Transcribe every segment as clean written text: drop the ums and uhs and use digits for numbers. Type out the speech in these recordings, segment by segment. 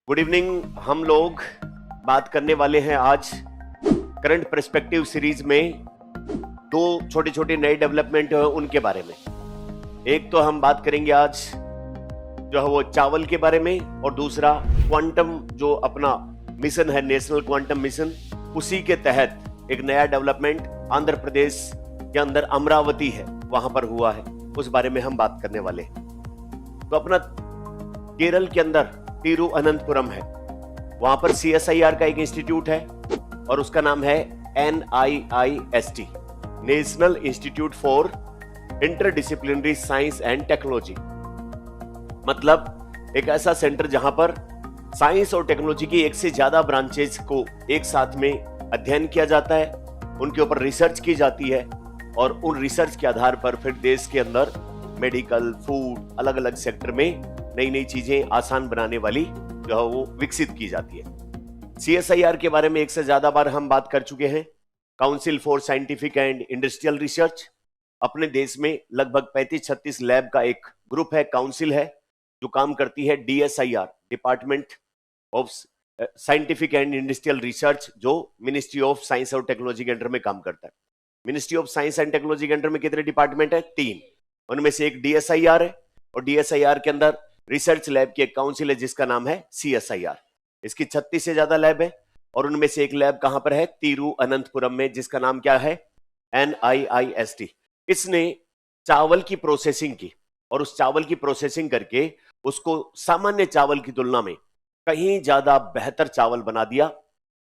Good evening. हम लोग बात करने वाले हैं आज करंट पर्सपेक्टिव सीरीज में दो छोटे छोटे नए डेवलपमेंट उनके बारे में। एक तो हम बात करेंगे आज जो है वो चावल के बारे में, और दूसरा क्वांटम जो अपना मिशन है, नेशनल क्वांटम मिशन, उसी के तहत एक नया डेवलपमेंट आंध्र प्रदेश के अंदर अमरावती है, वहां पर हुआ है, उस बारे में हम बात करने वाले हैं। तो अपना केरल के अंदर तिरुअनंतपुरम है, वहां पर CSIR का एक इंस्टीट्यूट है और उसका नाम है NIIST, national institute for interdisciplinary science and technology. मतलब एक ऐसा सेंटर जहां पर साइंस और टेक्नोलॉजी की एक से ज्यादा ब्रांचेज को एक साथ में अध्ययन किया जाता है, उनके ऊपर रिसर्च की जाती है और उन रिसर्च के आधार पर फिर देश के अंदर मेडिकल, फूड, अलग अलग सेक्टर में नई नई चीजें आसान बनाने वाली जो है वो विकसित की जाती है। CSIR के बारे में एक से ज्यादा बार हम बात कर चुके हैं। Council for scientific and industrial research, अपने देश में लगभग 35-36 लैब का एक ग्रुप है, काउंसिल है, जो काम करती है DSIR, department of scientific and industrial research, जो मिनिस्ट्री ऑफ साइंस और टेक्नोलॉजी के अंडर में काम करता है। Ministry of science and technology के अंडर में कितने डिपार्टमेंट है? 3। उनमें से एक DSIR है और DSIR के अंदर रिसर्च लैब की एक काउंसिल है जिसका नाम है CSIR। इसकी 36 से ज्यादा लैब है और उनमें से एक लैब कहां पर है? तिरुअनंतपुरम में, जिसका नाम क्या है? NIIST। इसने चावल की प्रोसेसिंग की और उस चावल की प्रोसेसिंग करके उसको सामान्य चावल की तुलना में कहीं ज्यादा बेहतर चावल बना दिया,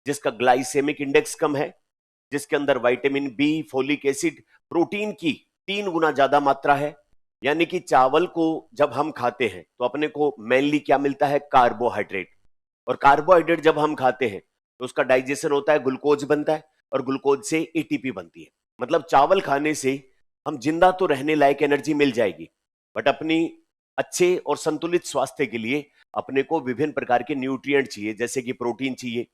जिसका ग्लाइसेमिक इंडेक्स कम है, जिसके अंदर vitamin B, folic acid, protein की 3 गुना ज्यादा मात्रा है। यानी कि चावल को जब हम खाते हैं तो अपने को मेनली क्या मिलता है? कार्बोहाइड्रेट। और कार्बोहाइड्रेट जब हम खाते हैं तो उसका डाइजेशन होता है, ग्लूकोज बनता है और ग्लूकोज से ATP बनती है। मतलब चावल खाने से हम जिंदा तो रहने लायक एनर्जी मिल जाएगी, बट अपनी अच्छे और संतुलित स्वास्थ्य के लिए अपने को विभिन्न प्रकार के न्यूट्रिएंट चाहिए, जैसे कि प्रोटीन चाहिए,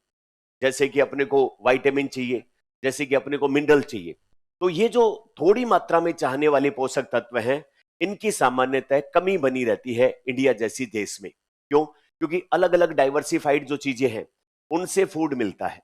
जैसे कि अपने को विटामिन चाहिए, जैसे कि अपने को मिनरल चाहिए। तो ये जो थोड़ी मात्रा में चाहने वाले पोषक तत्व हैं, इनकी सामान्यतः कमी बनी रहती है इंडिया जैसी देश में। क्यों? क्योंकि अलग अलग डाइवर्सिफाइड जो चीजें हैं उनसे फूड मिलता है,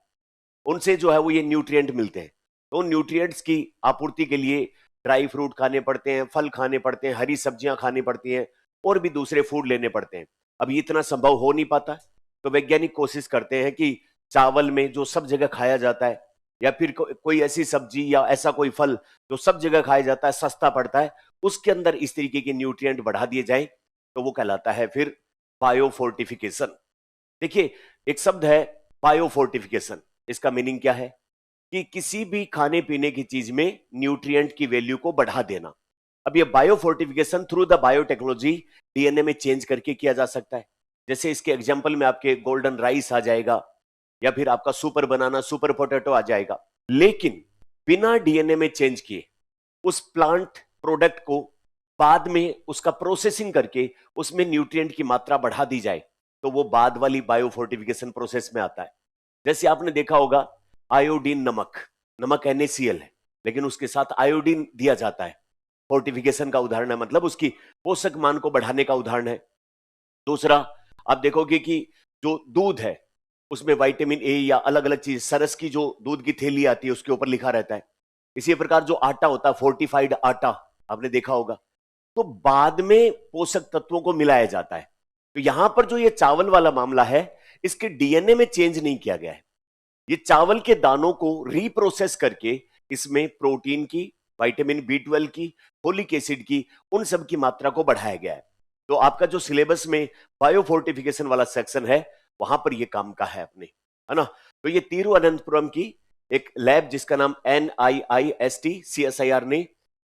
उनसे जो है वो ये न्यूट्रिएंट मिलते हैं। तो न्यूट्रिएंट्स की आपूर्ति के लिए ड्राई फ्रूट खाने पड़ते हैं, फल खाने पड़ते हैं, हरी सब्जियां खानी पड़ती हैं और भी दूसरे फूड लेने पड़ते हैं। अब ये इतना संभव हो नहीं पाता, तो वैज्ञानिक कोशिश करते हैं कि चावल में जो सब जगह खाया जाता है, या फिर कोई ऐसी सब्जी या ऐसा कोई फल जो सब जगह खाया जाता है, सस्ता पड़ता है, उसके अंदर इस तरीके के न्यूट्रिएंट बढ़ा दिए जाएं, तो वो कहलाता है फिर बायोफोर्टिफिकेशन। देखिए, एक शब्द है बायोफोर्टिफिकेशन। इसका मीनिंग क्या है? कि किसी भी खाने पीने की चीज में न्यूट्रिएंट की वैल्यू को बढ़ा देना। अब ये biofortification through the biotechnology DNA में चेंज करके किया जा सकता है। जैसे इसके एग्जांपल में आपके गोल्डन राइस आ जाएगा, या फिर आपका सुपर बनाना, सुपर पोटैटो आ जाएगा। लेकिन बिना DNA में चेंज किए उस प्लांट प्रोडक्ट को बाद में उसका प्रोसेसिंग करके उसमें न्यूट्रिएंट की मात्रा बढ़ा दी जाए, तो वो बाद वाली बायोफोर्टिफिकेशन प्रोसेस में आता है। जैसे आपने देखा होगा आयोडीन, नमक NaCl है, लेकिन उसके साथ आयोडीन दिया जाता है, फोर्टिफिकेशन का उदाहरण है, मतलब उसकी पोषक मान को बढ़ाने का उदाहरण है। दूसरा, आप देखोगे कि जो दूध है उसमें विटामिन A या अलग अलग चीज, सरस की जो दूध की थैली आती है उसके ऊपर लिखा रहता है। इसी प्रकार जो आटा होता है, फोर्टिफाइड आटा, आपने देखा होगा, तो बाद में पोषक तत्वों को मिलाया जाता है। तो यहां पर जो ये चावल वाला मामला है, इसके DNA में चेंज नहीं किया गया है। ये चावल के दानों को रीप्रोसेस करके इसमें प्रोटीन की, विटामिन B12 की, फोलिक एसिड की, उन सब की मात्रा को बढ़ाया गया है। तो आपका जो सिलेबस में बायोफोर्टिफिकेशन वाला सेक्शन है, वहां पर ये काम का है अपने, है ना। तो ये तिरुअनंतपुरम की एक लैब जिसका नाम NIIST CSIR ने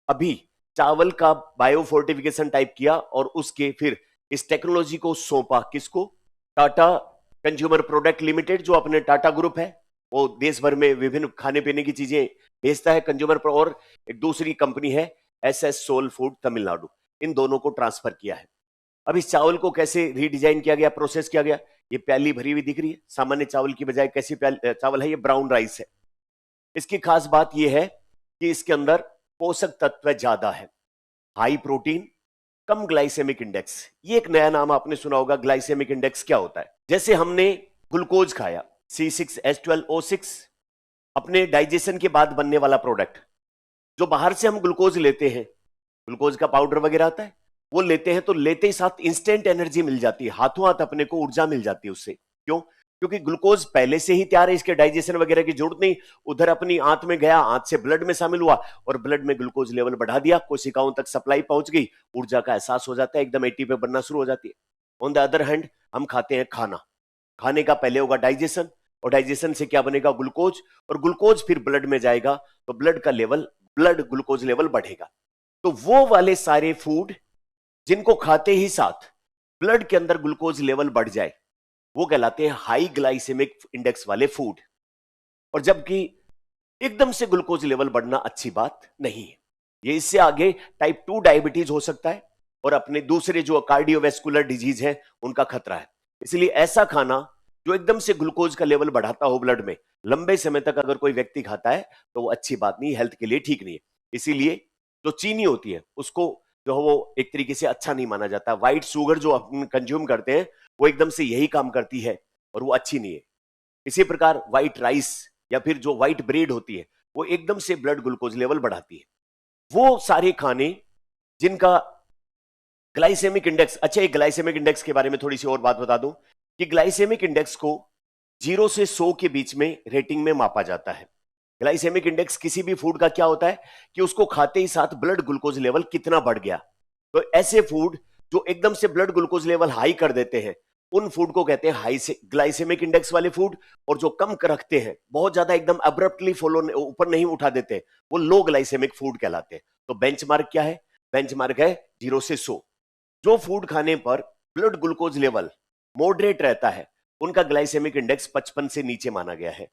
अभी चावल का बायोफोर्टिफिकेशन टाइप किया और उसके फिर इस टेक्नोलॉजी को सौंपा किसको? टाटा कंज्यूमर प्रोडक्ट लिमिटेड, जो अपने टाटा ग्रुप है, वो देश भर में विभिन्न खाने पीने की चीजें बेचता है कंज्यूमर पर, और एक दूसरी कंपनी है SS सोल फूड तमिलनाडु, इन दोनों को ट्रांसफर किया है। अब इस चावल को कैसे रीडिजाइन किया गया, प्रोसेस किया गया? ये प्याली भरी हुई दिख रही है, सामान्य चावल की बजाय कैसी चावल है? ये ब्राउन राइस है। इसकी खास बात यह है कि इसके अंदर पोषक तत्व ज्यादा है, हाई प्रोटीन, कम ग्लाइसेमिक इंडेक्स, ये एक नया नाम आपने सुना होगा। ग्लाइसेमिक इंडेक्स क्या होता है? जैसे हमने ग्लूकोज खाया C6H12O6, अपने डाइजेशन के बाद बनने वाला प्रोडक्ट, जो बाहर से हम ग्लूकोज लेते हैं, ग्लूकोज का पाउडर वगैरह आता है, वो लेते हैं तो लेते ही साथ इंस्टेंट एनर्जी मिल जाती है, हाथों हाथ अपने को ऊर्जा मिल जाती है उससे। क्यों? क्योंकि ग्लूकोज पहले से ही तैयार है, इसके डाइजेशन वगैरह की जरूरत नहीं। उधर अपनी आंत में गया, आंत से ब्लड में शामिल हुआ और ब्लड में ग्लूकोज लेवल बढ़ा दिया, कोशिकाओं तक सप्लाई पहुंच गई, ऊर्जा का एहसास हो जाता है, एकदम 80 पे बनना शुरू हो जाती है। ऑन द अदर हैंड हम खाते हैं खाना, खाने का पहले होगा डाइजेशन, और डाइजेशन से क्या बनेगा? ग्लूकोज, और ग्लूकोज फिर ब्लड में जाएगा तो ब्लड का लेवल, ब्लड ग्लूकोज लेवल बढ़ेगा। तो वो वाले सारे फूड जिनको खाते ही साथ ब्लड के अंदर ग्लूकोज लेवल बढ़ जाए, वो कहलाते हैं हाई ग्लाइसेमिक इंडेक्स वाले फूड। और जबकि एकदम से ग्लूकोज लेवल बढ़ना अच्छी बात नहीं है, ये इससे आगे टाइप 2 डायबिटीज हो सकता है और अपने दूसरे जो कार्डियोवैस्कुलर डिजीज है उनका खतरा है। इसलिए ऐसा खाना जो एकदम से ग्लूकोज का लेवल बढ़ाता हो ब्लड में, लंबे समय तक अगर कोई व्यक्ति खाता है तो वो अच्छी बात नहीं, हेल्थ के लिए ठीक नहीं है। इसीलिए जो चीनी होती है उसको जो है वो एक तरीके से अच्छा नहीं माना जाता। व्हाइट शुगर जो हम कंज्यूम करते हैं वो एकदम से यही काम करती है और वो अच्छी नहीं है। इसी प्रकार व्हाइट राइस या फिर जो व्हाइट ब्रेड होती है वो एकदम से ब्लड ग्लूकोज लेवल बढ़ाती है। वो सारे खाने जिनका ग्लाइसेमिक इंडेक्स, अच्छा एक ग्लाइसेमिक इंडेक्स के बारे में थोड़ी सी और बात बता दूं कि ग्लाइसेमिक इंडेक्स को 0 से 100 के बीच में रेटिंग में मापा जाता है। ग्लाइसेमिक इंडेक्स किसी भी फूड का क्या होता है कि उसको खाते ही साथ ब्लड ग्लूकोज लेवल कितना बढ़ गया। तो ऐसे फूड जो एकदम से ब्लड ग्लूकोज लेवल हाई कर देते हैं उन फूड को कहते हैं हाई ग्लाइसेमिक इंडेक्स वाले फूड, और जो कम रखते हैं, बहुत ज्यादा एकदम अब्रप्टली फॉलो ऊपर नहीं उठा देते, वो लो ग्लाइसेमिक फूड कहलाते हैं। तो बेंचमार्क क्या है? बेंचमार्क है 0 से 100। जो फूड खाने पर ब्लड ग्लूकोज लेवल मॉडरेट रहता है उनका ग्लाइसेमिक इंडेक्स 55 से नीचे माना गया है।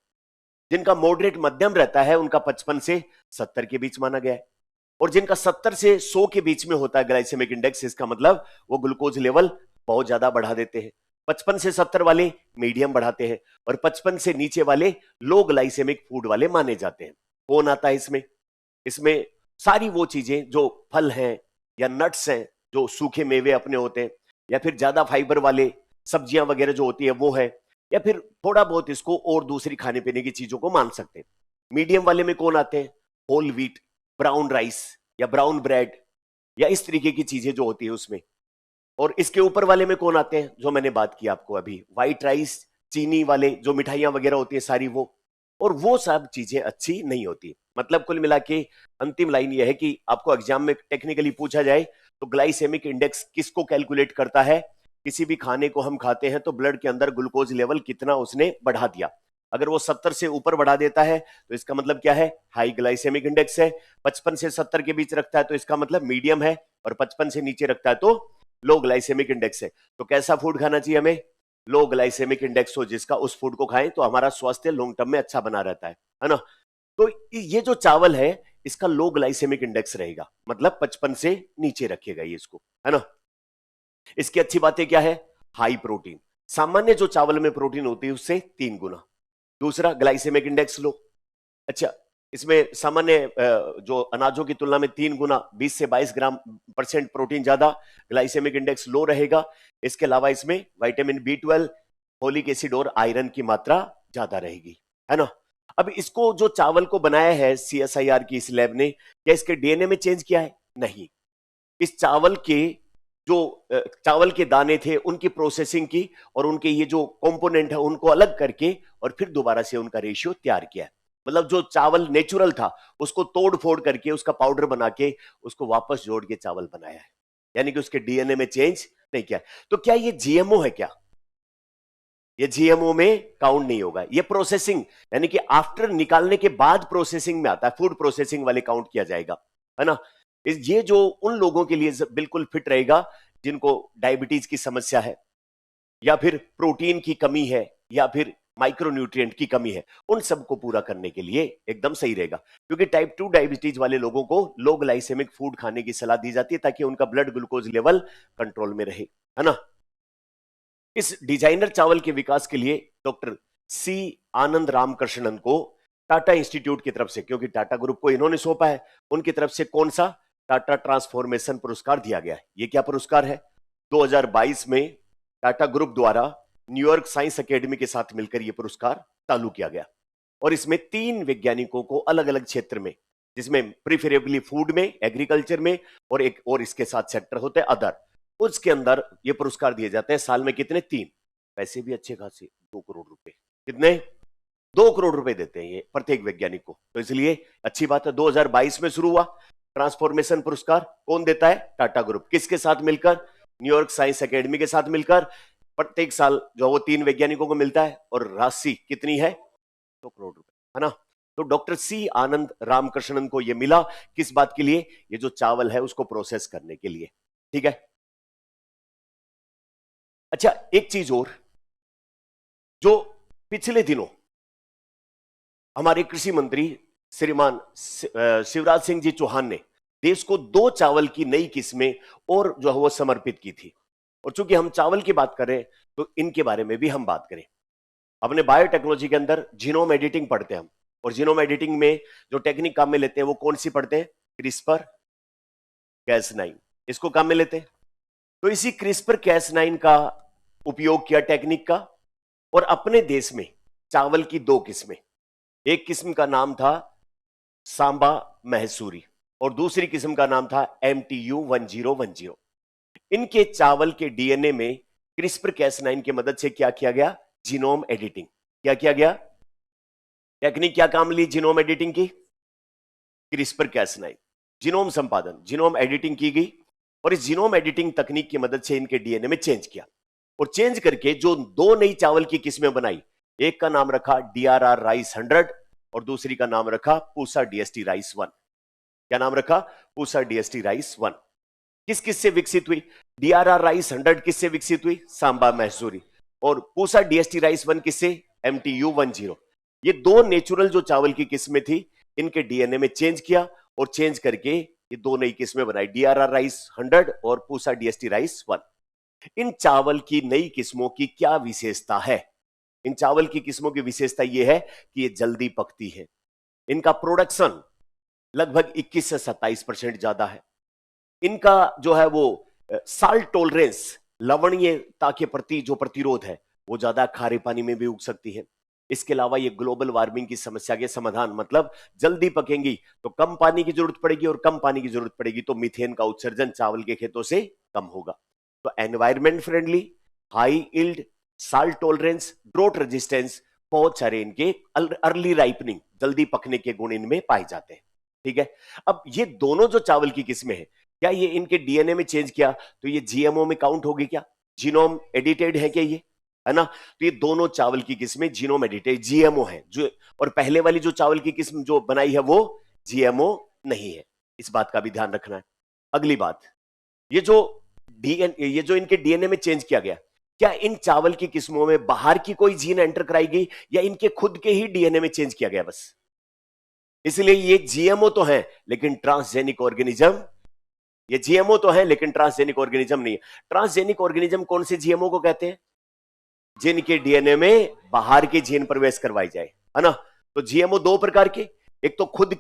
जिनका मॉडरेट मध्यम रहता है उनका 55 से 70 के बीच माना गया है। और जिनका 70 से 100 के बीच में होता है ग्लाइसेमिक इंडेक्स, इसका मतलब वो ग्लूकोज लेवल बहुत ज्यादा बढ़ा देते हैं। 55 से 70 वाले मीडियम बढ़ाते हैं और 55 से नीचे वाले लो ग्लाइसेमिक फूड वाले माने जाते हैं। कौन आता है इसमें? इसमें सारी वो चीजें जो फल हैं या नट्स हैं, जो सूखे मेवे अपने होते हैं, या फिर ज्यादा फाइबर वाले सब्जियां वगैरह जो होती है वो है, या फिर थोड़ा बहुत इसको और दूसरी खाने पीने की चीजों को मान सकते हैं। मीडियम वाले में कौन आते हैं? होल व्हीट, ब्राउन राइस या ब्राउन ब्रेड या इस तरीके की चीजें जो होती है उसमें। और इसके ऊपर वाले में कौन आते हैं? जो मैंने बात की आपको अभी, व्हाइट राइस, चीनी वाले जो मिठाइयां वगैरह होती है सारी वो, और वो सब चीजें अच्छी नहीं होती। मतलब कुल मिला के अंतिम लाइन यह है कि आपको एग्जाम में टेक्निकली पूछा जाए तो ग्लाइसेमिक इंडेक्स किसको कैलकुलेट करता है? किसी भी खाने को हम खाते हैं तो ब्लड के अंदर ग्लूकोज लेवल कितना उसने बढ़ा दिया। अगर वो 70 से ऊपर बढ़ा देता है तो इसका मतलब क्या है? हाई ग्लाइसेमिक इंडेक्स है। 55 से 70 के बीच रखता है तो इसका मतलब मीडियम है, और 55 से नीचे रखता है तो लो ग्लाइसेमिक इंडेक्स है। तो कैसा फूड खाना चाहिए हमें? लो ग्लाइसेमिक इंडेक्स हो जिसका, उस फूड को खाएं तो हमारा स्वास्थ्य लॉन्ग टर्म में अच्छा बना रहता है ना। तो ये जो चावल है इसका लो ग्लाइसेमिक इंडेक्स रहेगा, मतलब 55 से नीचे रखिएगा ये इसको, है ना। इसकी अच्छी बातें क्या है? हाई प्रोटीन, सामान्य जो चावल में प्रोटीन होती है उससे 3 गुना। दूसरा, ग्लाइसेमिक इंडेक्स लो। अच्छा, इसमें सामान्य जो अनाजों की तुलना में 3 गुना 20 से 22 ग्राम % प्रोटीन ज्यादा, ग्लाइसेमिक इंडेक्स लो रहेगा। इसके अलावा इसमें विटामिन B12, फोलिक एसिड और आयरन की मात्रा ज्यादा रहेगी, है ना। अब इसको जो चावल को बनाया है CSIR की इस लैब ने, क्या इसके DNA में चेंज किया है? नहीं। इस चावल के जो चावल के दाने थे उनकी प्रोसेसिंग की और उनके ये जो कंपोनेंट है उनको अलग करके और फिर दोबारा से उनका रेशियो तैयार किया है। मतलब जो चावल नेचुरल था उसको तोड़ फोड़ करके उसका पाउडर बना के उसको वापस जोड़ के चावल बनाया है, यानी कि उसके DNA में चेंज नहीं किया। तो क्या ये GMO है? क्या ये GMO में काउंट नहीं होगा। ये प्रोसेसिंग यानी कि आफ्टर निकालने के बाद प्रोसेसिंग में आता है, फूड प्रोसेसिंग वाले काउंट किया जाएगा, है ना। ये जो उन लोगों के लिए बिल्कुल फिट रहेगा जिनको डायबिटीज की समस्या है या फिर प्रोटीन की कमी है या फिर माइक्रोन्यूट्रिएंट की कमी है, उन सबको पूरा करने के लिए एकदम सही रहेगा। क्योंकि टाइप 2 डायबिटीज वाले लोगों को लो ग्लाइसेमिक फूड खाने की सलाह दी जाती है ताकि उनका ब्लड ग्लूकोज लेवल कंट्रोल में रहे, है ना। इस डिजाइनर चावल के विकास के लिए डॉक्टर C आनंद रामकृष्णन को टाटा इंस्टीट्यूट की तरफ से, क्योंकि टाटा ग्रुप को इन्होंने सौंपा है, उनकी तरफ से कौन सा टाटा ट्रांसफॉर्मेशन पुरस्कार दिया गया है। ये क्या पुरस्कार है? 2022 में टाटा ग्रुप द्वारा न्यूयॉर्क साइंस एकेडमी के साथ मिलकर यह पुरस्कार चालू किया गया और इसमें 3 वैज्ञानिकों को अलग अलग क्षेत्र में, जिसमें प्रीफरेबली फूड में, एग्रीकल्चर में और एक और इसके साथ सेक्टर होते हैं अदर, उसके अंदर ये पुरस्कार दिए जाते हैं। साल में कितने? 3। पैसे भी अच्छे खासे, 2 करोड़ रुपए। कितने? 2 करोड़ रुपए देते हैं ये प्रत्येक वैज्ञानिक को। तो इसलिए अच्छी बात है। 2022 में शुरू हुआ ट्रांसफॉर्मेशन पुरस्कार। कौन देता है? टाटा ग्रुप। किसके साथ मिलकर? न्यूयॉर्क साइंस एकेडमी के साथ मिलकर। प्रत्येक साल जो वो 3 वैज्ञानिकों को मिलता है और राशि कितनी है? 2 करोड़ रुपए, है ना। तो डॉक्टर सी आनंद रामकृष्णन को यह मिला किस बात के लिए? ये जो चावल है उसको प्रोसेस करने के लिए। ठीक है। अच्छा, एक चीज और, जो पिछले दिनों हमारे कृषि मंत्री श्रीमान शिवराज सिंह जी चौहान ने देश को 2 चावल की नई किस्में और जो है वो समर्पित की थी। और चूंकि हम चावल की बात करें तो इनके बारे में भी हम बात करें। अपने बायोटेक्नोलॉजी के अंदर जीनोम एडिटिंग पढ़ते हैं हम, और जीनोम एडिटिंग में जो टेक्निक काम में लेते हैं वो कौन सी पढ़ते हैं? क्रिस्पर कैस9। इसको काम में लेते हैं। तो इसी क्रिस्पर कैस9 का उपयोग किया टेक्निक का, और अपने देश में चावल की 2 किस्में, एक किस्म का नाम था सांबा महसूरी और दूसरी किस्म का नाम था MTU 1010। इनके चावल के डीएनए में क्रिस्पर कैस9 की मदद से क्या किया गया? Genome editing. क्या किया गया? टेक्निक क्या काम ली जीनोम एडिटिंग की? क्रिस्पर कैस9। जीनोम संपादन, जीनोम एडिटिंग की गई, और इस जीनोम एडिटिंग तकनीक की मदद से इनके डीएनए में चेंज किया, और चेंज करके जो 2 नई चावल की किस्में बनाई, एक का नाम रखा DRR राइस 100 और दूसरी का नाम रखा पूसा DST राइस 1। क्या नाम रखा? Pusa DST rice 1। किस किस से विकसित हुई? DRR राइस 100 किससे विकसित हुई? सांबा महसूरी। और पूसा DST राइस 1 किससे? MTU 10। ये 2 नेचुरल जो चावल की किस्में थी, इनके डीएनए में चेंज किया और चेंज करके ये 2 नई किस्में बनाई, DRR राइस 100 और पूसा DST राइस 1। इन चावल की नई किस्मों की क्या विशेषता है? इन चावल की किस्मों की विशेषता यह है कि ये जल्दी पकती है। इनका प्रोडक्शन लगभग 21 से 27% ज्यादा है। इनका जो है वो साल्ट टॉलरेंस, लवणीयता के प्रति जो प्रतिरोध है वो ज्यादा, खारे पानी में भी उग सकती है। इसके अलावा ये ग्लोबल वार्मिंग की समस्या के समाधान, मतलब जल्दी पकेंगी तो कम पानी की जरूरत पड़ेगी, और कम पानी की जरूरत पड़ेगी तो मीथेन का उत्सर्जन चावल के खेतों से कम होगा। तो environment friendly, high yield, salt tolerance, draught resistance, बहुत सारे इनके अर्ली राइपनिंग, जल्दी पकने के गुण इनमें पाए जाते हैं। ठीक है। अब ये दोनों जो चावल की किस्में हैं, क्या ये इनके डीएनए में चेंज किया तो ये जीएमओ में काउंट होगी क्या? जीनोम एडिटेड है क्या ये? है ना। तो ये दोनों चावल की किस्में जीनोम एडिटेड जीएमओ है, जो, और पहले वाली जो चावल की किस्म जो बनाई है वो जीएमओ नहीं है। इस बात का भी ध्यान रखना है। अगली बात, ये जो इनके डीएनए में चेंज किया गया, क्या इन चावल की किस्मों में बाहर की कोई जीन एंटर कराई गई या इनके खुद के ही डीएनए में चेंज किया गया बस? इसलिए ये जीएमओ तो है लेकिन ट्रांसजेनिक ऑर्गेनिज्म, ये जीएमओ तो है लेकिन ट्रांसजेनिक ऑर्गेनिज्म नहीं है। ट्रांसजेनिक ऑर्गेनिज्म कौन से जीएमओ को कहते हैं? जिनके डीएनए में बाहर के जीन प्रवेश करवाई जाए, है ना। तो जीएमओ 2 प्रकार के, एक तो खुद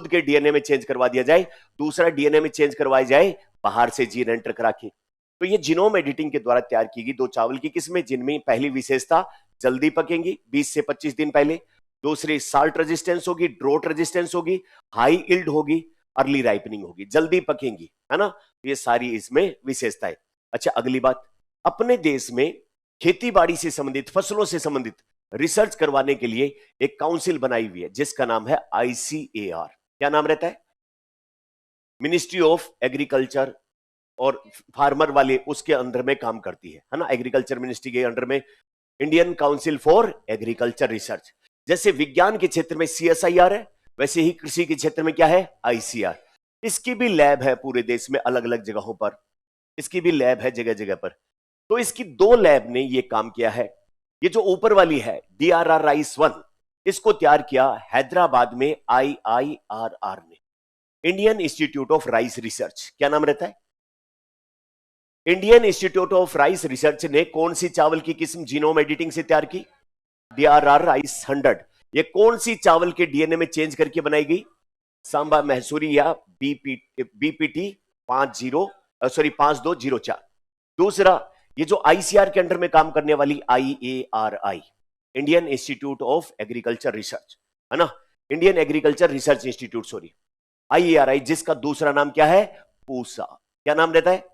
के डीएनए में चेंज करवा दिया जाए, दूसरा डीएनए में चेंज करवाई जाए बाहर से जीन एंटर करा के। तो ये जीनोम एडिटिंग के द्वारा तैयार की गई 2 चावल की किस्में, जिनमें पहली विशेषता जल्दी पकेंगी 20 से 25 दिन पहले, दूसरी साल्ट रेजिस्टेंस होगी, ड्रोट रेजिस्टेंस होगी, हाई इल्ड होगी, अर्ली राइपनिंग होगी, जल्दी पकेंगी, है ना। तो ये सारी इसमें विशेषताएं। अच्छा, अगली बात, अपने देश में खेती बाड़ी से संबंधित, फसलों से संबंधित रिसर्च करवाने के लिए एक काउंसिल बनाई हुई है जिसका नाम है ICAR। क्या नाम रहता है? मिनिस्ट्री ऑफ एग्रीकल्चर और फार्मर वाले उसके अंडर में काम करती है ना। एग्रीकल्चर मिनिस्ट्री के अंडर में Indian council for agriculture research. जैसे विज्ञान के क्षेत्र में CSIR है, वैसे ही कृषि के क्षेत्र में क्या है? ICAR। इसकी भी लैब है पूरे देश में, अलग अलग जगहों पर इसकी भी लैब है, जगह जगह पर। तो इसकी 2 लैब ने ये काम किया है। ये जो ऊपर वाली है DRR राइस 1, इसको तैयार किया हैदराबाद में IIRR ने, Indian institute of rice research. क्या नाम रहता है? Indian institute of rice research ने कौन सी चावल की किस्म जीनोम एडिटिंग से तैयार की? DRR rice 100। ये कौन सी चावल के डीएनए में चेंज करके बनाई गई? सांबा मैसूरी या बीपीटी 5204। दूसरा, ये जो आईसीआर के अंडर में काम करने वाली IARI, Indian institute of agriculture research, है ना, Indian agriculture research institute, sorry, IARI, जिसका दूसरा नाम क्या है, पूसा। क्या नाम रहता है?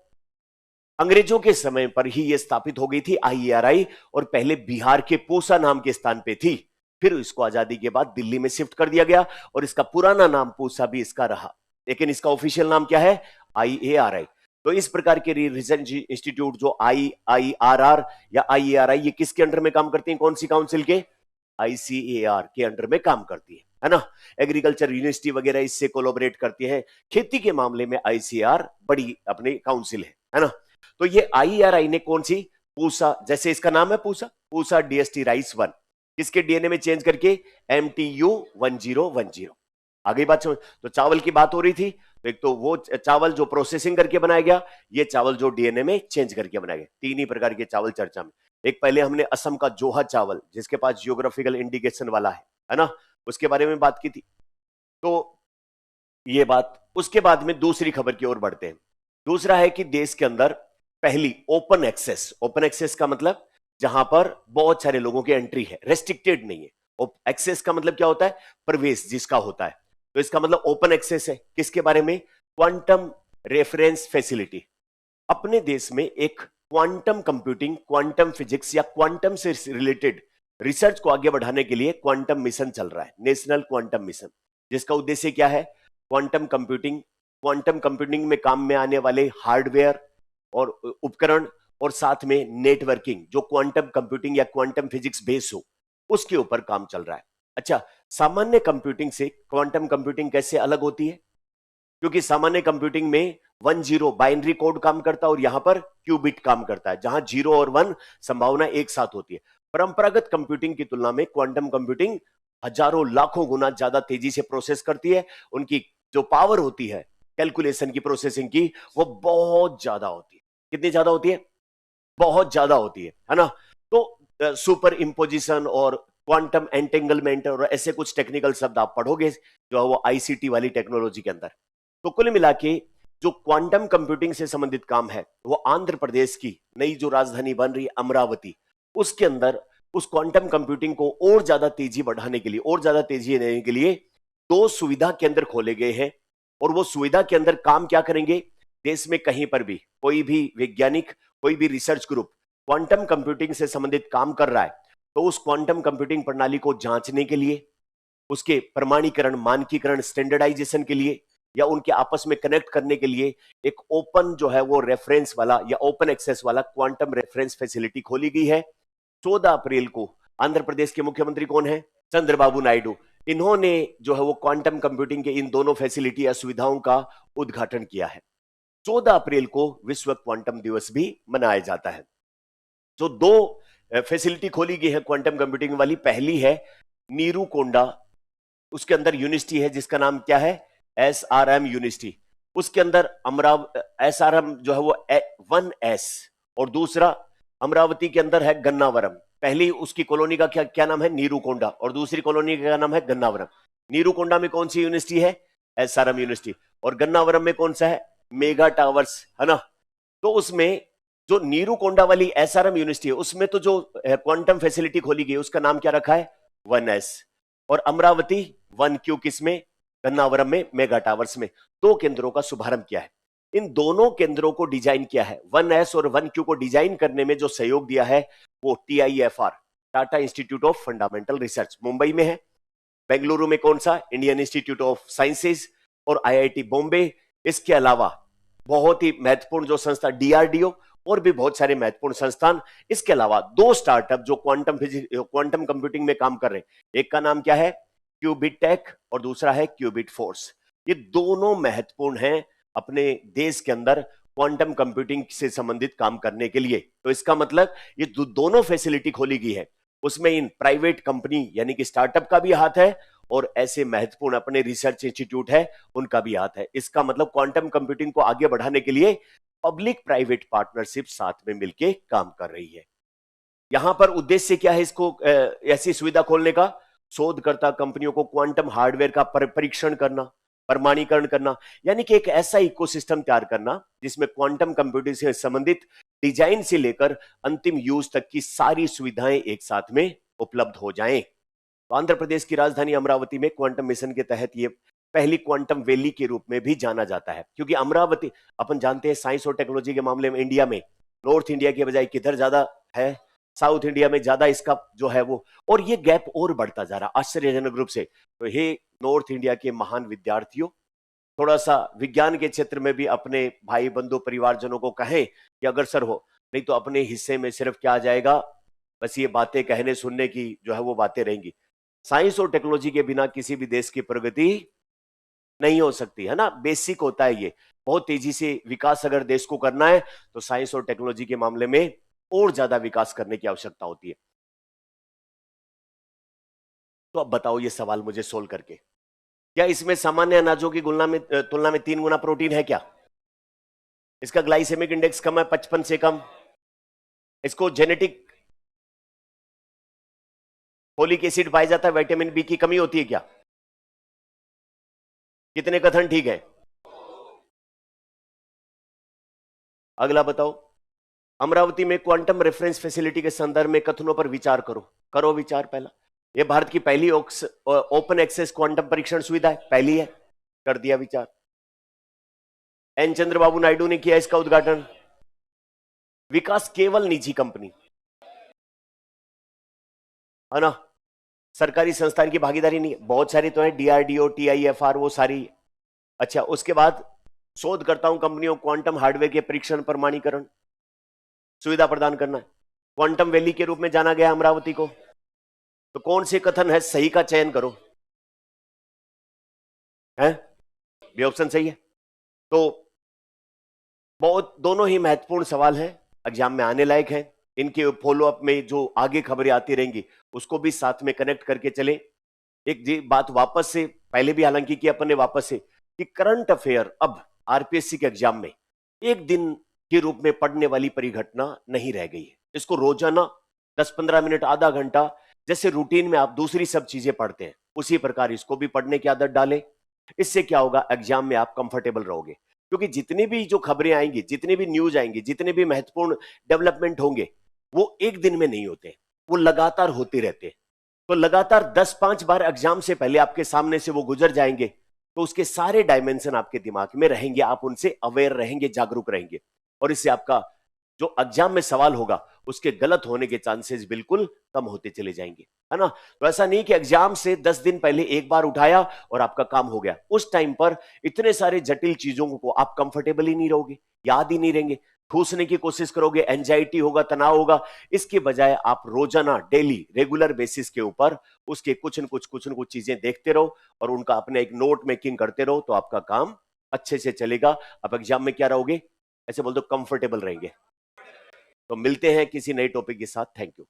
अंग्रेजों के समय पर ही यह स्थापित हो गई थी आईएआरआई, और पहले बिहार के पूसा नाम के स्थान पे थी। फिर इसको आजादी के बाद दिल्ली में शिफ्ट कर दिया गया और इसका पुराना नाम पूसा भी इसका रहा, लेकिन इसका ऑफिशियल नाम क्या है, आईएआरआई। तो इस प्रकार के रिसर्च इंस्टीट्यूट जो आईआईआरआर या आईएआरआई, ये किसके अंडर में काम करती हैं, कौन सी काउंसिल के, आईसीएआर के अंडर में काम करती है ना। एग्रीकल्चर यूनिवर्सिटी वगैरह इससे कोलैबोरेट करती है। खेती के मामले में आईसीएआर बड़ी अपनी काउंसिल है ना। तो ये आईआरआई ने कौन सी, पूसा, जैसे इसका नाम है पूसा, पूसा डीएसटी राइस 1, इसके डीएनए में चेंज करके MTU 1010। आगे बात समझ। तो चावल की बात हो रही थी, तो एक तो वो चावल जो प्रोसेसिंग करके बनाया गया, ये चावल जो डीएनए में चेंज करके बनाया गया। तीन ही प्रकार के चावल चर्चा में। एक पहले हमने असम का जोहा चावल, जिसके पास जियोग्राफिकल इंडिकेशन वाला है ना, उसके बारे में बात की थी। तो ये बात, उसके बाद में दूसरी खबर की ओर बढ़ते हैं। दूसरा है कि देश के अंदर पहली ओपन एक्सेस, ओपन एक्सेस का मतलब जहां पर बहुत सारे लोगों की एंट्री है, रेस्ट्रिक्टेड नहीं है। एक्सेस का मतलब क्या होता है, प्रवेश जिसका होता है, तो इसका मतलब ओपन एक्सेस है। किसके बारे में, क्वांटम रेफरेंस फैसिलिटी। अपने देश में एक क्वांटम कंप्यूटिंग, क्वांटम फिजिक्स या क्वांटम से रिलेटेड रिसर्च को आगे बढ़ाने के लिए क्वांटम मिशन चल रहा है, नेशनल क्वांटम मिशन, जिसका उद्देश्य क्या है, क्वांटम कंप्यूटिंग, क्वांटम कंप्यूटिंग में काम में आने वाले हार्डवेयर और उपकरण, और साथ में नेटवर्किंग, जो क्वांटम कंप्यूटिंग या क्वांटम फिजिक्स बेस हो, उसके ऊपर काम चल रहा है। अच्छा, सामान्य कंप्यूटिंग से क्वांटम कंप्यूटिंग कैसे अलग होती है? क्योंकि सामान्य कंप्यूटिंग में 1-0 बाइनरी कोड काम करता है और यहां पर क्यूबिट काम करता है, जहां 0 और 1 संभावना एक साथ होती है। परंपरागत कंप्यूटिंग की तुलना में क्वांटम कंप्यूटिंग हजारों लाखों गुना ज्यादा तेजी से प्रोसेस करती है। उनकी जो पावर होती है कैलकुलेशन की, प्रोसेसिंग की, वो बहुत ज्यादा होती है। कितनी ज्यादा होती है? बहुत ज्यादा होती है ना। तो सुपर इंपोजिशन और क्वांटम एंटेंगलमेंट और ऐसे कुछ टेक्निकल शब्द आप पढ़ोगे जो है वो आईसीटी वाली टेक्नोलॉजी के अंदर। तो कुल मिला के जो क्वांटम कंप्यूटिंग से संबंधित काम है, वो आंध्र प्रदेश की नई जो राजधानी बन रही है अमरावती, उसके अंदर उस क्वांटम कंप्यूटिंग को और ज्यादा तेजी बढ़ाने के लिए, और ज्यादा तेजी देने के लिए 2 सुविधा केंद्र खोले गए हैं। और वो सुविधा के अंदर काम क्या करेंगे, देश में कहीं पर भी कोई भी वैज्ञानिक, कोई भी रिसर्च ग्रुप क्वांटम कंप्यूटिंग से संबंधित काम कर रहा है, तो उस क्वांटम कंप्यूटिंग प्रणाली को जांचने के लिए, उसके प्रमाणीकरण, मानकीकरण, स्टैंडर्डाइजेशन के लिए, या उनके आपस में कनेक्ट करने के लिए एक ओपन जो है वो रेफरेंस वाला या ओपन एक्सेस वाला क्वांटम रेफरेंस फैसिलिटी खोली गई है। 14 अप्रैल को आंध्र प्रदेश के मुख्यमंत्री कौन है, चंद्रबाबू नायडू, इन्होंने जो है वो क्वांटम कंप्यूटिंग के इन दोनों फैसिलिटी या सुविधाओं का उद्घाटन किया है। 14 अप्रैल को विश्व क्वांटम दिवस भी मनाया जाता है। जो 2 फैसिलिटी खोली गई है क्वांटम कंप्यूटिंग वाली, पहली है नीरूकोंडा, उसके अंदर यूनिवर्सिटी है जिसका नाम क्या है, SRM यूनिवर्सिटी। उसके अंदर SRM जो है वो 1S, और दूसरा अमरावती के अंदर है गन्नावरम। पहली उसकी कॉलोनी का क्या नाम है, नीरूकोंडा, और दूसरी कॉलोनी का नाम है गन्नावरम। नीरूकोंडा में कौन सी यूनिवर्सिटी है, SRM यूनिवर्सिटी, और गन्नावरम में कौन सा है, मेगा टावर्स, है ना। तो उसमें जो नीरूकोंडा वाली SRM यूनिवर्सिटी है, उसमें तो जो क्वांटम फैसिलिटी खोली गई उसका नाम क्या रखा है, 1S, और अमरावती 1Q किसमें, गन्नावरम में, मेगा टावर्स में। 2 केंद्रों का शुभारंभ किया है। इन दोनों केंद्रों को डिजाइन किया है, 1S और 1Q को डिजाइन करने में जो सहयोग दिया है वो TIFR, Tata institute of fundamental research, Mumbai में है। बेंगलुरु में कौन सा, इंडियन इंस्टीट्यूट ऑफ साइंसेज और IIT बॉम्बे। इसके अलावा बहुत ही महत्वपूर्ण जो संस्था DRDO और भी बहुत सारे महत्वपूर्ण संस्थान। इसके अलावा 2 स्टार्टअप जो क्वांटम कंप्यूटिंग में काम कर रहे हैं, एक का नाम क्या है, क्यूबिट टेक, और दूसरा है क्यूबिट फोर्स। ये दोनों महत्वपूर्ण हैं अपने देश के अंदर क्वांटम कंप्यूटिंग से संबंधित काम करने के लिए। तो इसका मतलब ये दोनों फैसिलिटी खोली गई है, उसमें इन प्राइवेट कंपनी यानी कि स्टार्टअप का भी हाथ है, और ऐसे महत्वपूर्ण अपने रिसर्च इंस्टीट्यूट है उनका भी हाथ है। इसका मतलब क्वांटम कंप्यूटिंग को आगे बढ़ाने के लिए पब्लिक प्राइवेट पार्टनरशिप साथ में मिलकर काम कर रही है। यहां पर उद्देश्य क्या है इसको ऐसी सुविधा खोलने का, शोधकर्ता कंपनियों को क्वांटम हार्डवेयर का परीक्षण करना, प्रमाणीकरण करना, यानी कि एक ऐसा इकोसिस्टम तैयार करना जिसमें क्वांटम कंप्यूटिंग से संबंधित डिजाइन से लेकर अंतिम यूज तक की सारी सुविधाएं एक साथ में उपलब्ध हो जाएं। तो आंध्र प्रदेश की राजधानी अमरावती में क्वांटम मिशन के तहत ये पहली क्वांटम वैली के रूप में भी जाना जाता है, क्योंकि अमरावती अपन जानते हैं साइंस और टेक्नोलॉजी के मामले में इंडिया में नॉर्थ इंडिया के बजाय किधर ज्यादा है, साउथ इंडिया में ज्यादा इसका जो है वो, और ये गैप और बढ़ता जा रहा आश्चर्यजनक रूप से। तो हे नॉर्थ इंडिया के महान विद्यार्थियों, थोड़ा सा विज्ञान के क्षेत्र में भी अपने भाई बंधु परिवारजनों को कहें कि अग्रसर हो, नहीं तो अपने हिस्से में सिर्फ क्या आ जाएगा, बस ये बातें कहने सुनने की जो है वो बातें रहेंगी। साइंस और टेक्नोलॉजी के बिना किसी भी देश की प्रगति नहीं हो सकती है ना, बेसिक होता है ये। बहुत तेजी से विकास अगर देश को करना है तो साइंस और टेक्नोलॉजी के मामले में और ज्यादा विकास करने की आवश्यकता होती है। तो अब बताओ ये सवाल मुझे सोल्व करके, क्या इसमें सामान्य अनाजों की तुलना में 3 गुना प्रोटीन है क्या? इसका ग्लाइसेमिक इंडेक्स कम है, 55 से कम। इसको जेनेटिक फोलिक एसिड पाया जाता है, विटामिन बी की कमी होती है क्या? कितने कथन ठीक है? अगला बताओ, अमरावती में क्वांटम रेफरेंस फैसिलिटी के संदर्भ में कथनों पर विचार करो। करो विचार। पहला, यह भारत की पहली ओपन एक्सेस क्वांटम परीक्षण सुविधा है, पहली है, कर दिया विचार। एन चंद्रबाबू नायडू ने किया इसका उद्घाटन। विकास केवल निजी कंपनी है ना, सरकारी संस्थान की भागीदारी नहीं है, बहुत सारी तो है, डीआरडीओ, टीआईएफआर, वो सारी। अच्छा, उसके बाद शोधकर्ताओं कंपनियों क्वांटम हार्डवेयर के परीक्षण प्रमाणीकरण सुविधा प्रदान करना है। क्वांटम वैली के रूप में जाना गया अमरावती को। तो कौन से कथन है सही का चयन करो, है ये ऑप्शन सही है। तो बहुत दोनों ही महत्वपूर्ण सवाल हैं, एग्जाम में आने लायक हैं। इनके फॉलोअप में जो आगे खबरें आती रहेंगी उसको भी साथ में कनेक्ट करके चले। एक बात वापस से, पहले भी हालांकि कि अपन ने वापस से, कि करंट अफेयर अब आरपीएससी के एग्जाम में एक दिन के रूप में पढ़ने वाली परिघटना नहीं रह गई है। इसको रोजाना 10-15 मिनट, आधा घंटा, जैसे रूटीन में आप दूसरी सब चीजें पढ़ते हैं उसी प्रकार इसको भी पढ़ने की आदत डालें। इससे क्या होगा, एग्जाम में आप कंफर्टेबल रहोगे, क्योंकि जितनी भी जो खबरें आएंगी, जितनी भी न्यूज आएंगी, जितने भी महत्वपूर्ण डेवलपमेंट होंगे वो एक दिन में नहीं होते, वो लगातार होते रहते हैं। तो लगातार 10-5 बार एग्जाम से पहले आपके सामने से वो गुजर जाएंगे, तो उसके सारे डायमेंशन आपके दिमाग में रहेंगे, आप उनसे अवेयर रहेंगे, जागरूक रहेंगे, और इससे आपका जो एग्जाम में सवाल होगा उसके गलत होने के चांसेस बिल्कुल कम होते चले जाएंगे, है ना। तो ऐसा नहीं कि एग्जाम से 10 दिन पहले एक बार उठाया और आपका काम हो गया। उस टाइम पर इतने सारे जटिल चीजों को आप कंफर्टेबल ही नहीं रहोगे, याद ही नहीं रहेंगे, ठूसने की कोशिश करोगे, एंजाइटी होगा, तनाव होगा। इसके बजाय आप रोजाना, डेली, रेगुलर बेसिस के ऊपर उसके कुछ न कुछ चीजें देखते रहो और उनका अपने एक नोट मेकिंग करते रहो, तो आपका काम अच्छे से चलेगा। आप एग्जाम में क्या रहोगे, ऐसे बोल दो, कंफर्टेबल रहेंगे। तो मिलते हैं किसी नए टॉपिक के साथ। Thank you.